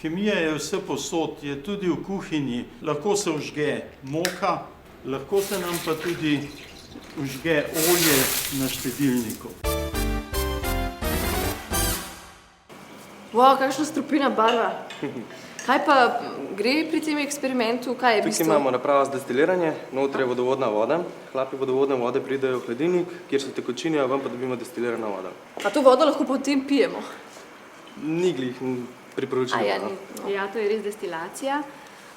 Kemija je vse posod, je tudi v kuhinji. Lahko se vžge moka, lahko se nam pa tudi vžge olje na štedilniku. Wow, kakšna strupena barva. Kaj pa gre pri tem eksperimentu? Kaj je v bistvu? Tukaj imamo napravo za destiliranje, notri je vodovodna voda. Hlapi vodovodne vode pridejo v hladilnik, kjer so tekočine, a ven pa dobimo destilirana voda. A to vodo lahko potem pijemo? Ni glih priporočljivo. Ja, to je res destilacija.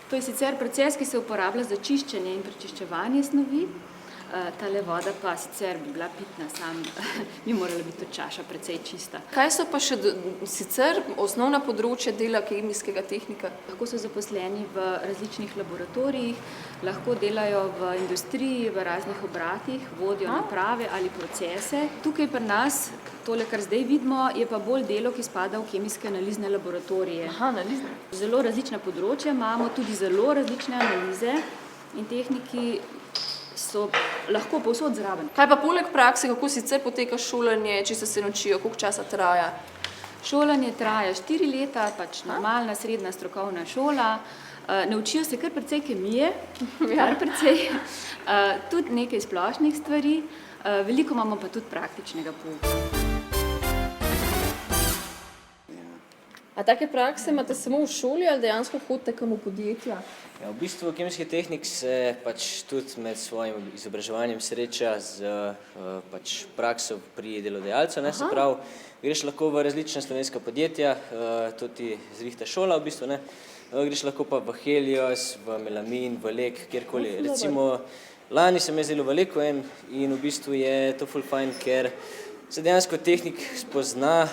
To je sicer proces, ki se uporablja za čiščenje in prečiščevanje snovi. Tale voda pa sicer bi bila pitna, bi morala biti tudi čaša precej čista. Kaj so pa še sicer osnovna področja dela kemijskega tehnika? Lahko so zaposleni v različnih laboratorijih, lahko delajo v industriji, v raznih obratih, vodijo naprave ali procese. Tukaj pri nas, tole, kar zdaj vidimo, je pa bolj delo, ki spada v kemijske analizne laboratorije. Aha, analizne. Zelo različna področja imamo, tudi zelo različne analize in tehniki so lahko povsod zraven. Kaj pa poleg prakse, kako sicer poteka šolanje, če se naučijo, koliko časa traja? Šolanje traja 4 leta, pač normalna srednja strokovna šola. Naučijo se kar precej kemije, kar precej, tudi nekaj splošnih stvari, veliko imamo pa tudi praktičnega pouka. A take prakse imate samo v šoli ali dejansko hodite kam v podjetja? Ja, v bistvu kemijski tehnik se pač tudi med svojim izobraževanjem sreča z prakso pri delodajalcu, ne, se pravi, greš lahko v različna slovenska podjetja, tudi zrihta šola v bistvu, ne, greš lahko pa v Helios, v Melamin, v Lek, kjerkoli. Recimo, lani sem jaz delal v Leku in v bistvu je to ful fajn, ker se dejansko tehnik spozna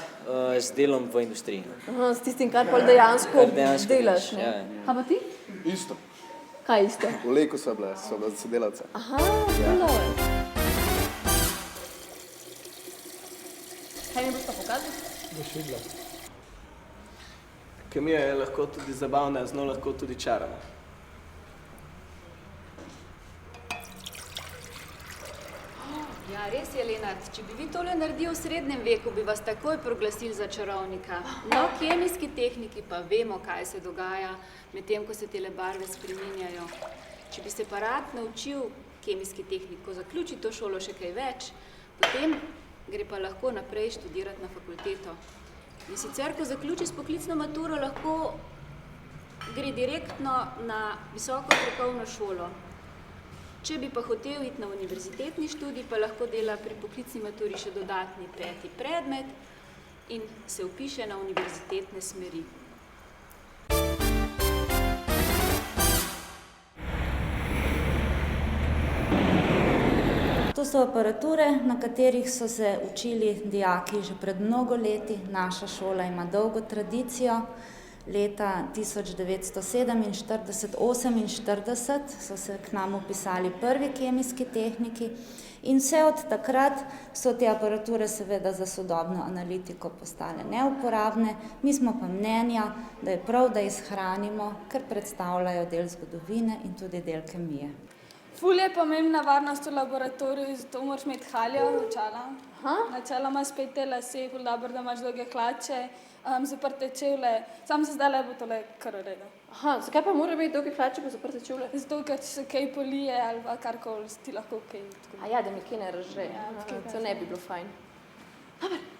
z delom v industriji. Aha, s tistim, kar pa dejansko delaš, ne? Kaj pa ti? Isto. Kaj isto? V Leku so bile sodelavce. Aha, zelo. Kaj mi boš pa pokazal? Kemija je lahko tudi zabavna, z njo lahko tudi čarana. Ja, res je, Lenart. Če bi vi tole naredili v srednjem veku, bi vas takoj proglasili za čarovnika. No, kemijski tehniki pa vemo, kaj se dogaja med tem, ko se tele barve spreminjajo. Če bi se pa rad naučil kemijski tehnik, ko zaključi to šolo še kaj več, potem gre pa lahko naprej študirati na fakulteto. In sicer, ko zaključi s poklicno maturo, lahko gre direktno na visoko strokovno šolo. Če bi pa hotel iti na univerzitetni študij, pa lahko dela pri poklicni maturi še dodatni 5. predmet in se vpiše na univerzitetne smeri. To so aparature, na katerih so se učili dijaki že pred mnogo leti. Naša šola ima dolgo tradicijo. Leta 1947–48 so se k nam vpisali prvi kemijski tehniki in vse od takrat so te aparature seveda za sodobno analitiko postale neuporabne. Mi smo pa mnenja, da je prav, da jih shranimo, ker predstavljajo del zgodovine in tudi del kemije. Ful je pomembna varnost v laboratoriju, zato moraš imeti haljo, očala. Načeloma spet te lase, ful dobro, da imaš dolge hlače, zaprte čevlje. Sam se zdaj bo tole kar v redu. Aha, zakaj pa mora imeti dolge hlače pa zaprte čevlje? Zato, ker če se kaj polije ali karkoli, ti lahko kaj. A ja, da mi kaj ne razže. To ne bi bilo fajn. Dobar.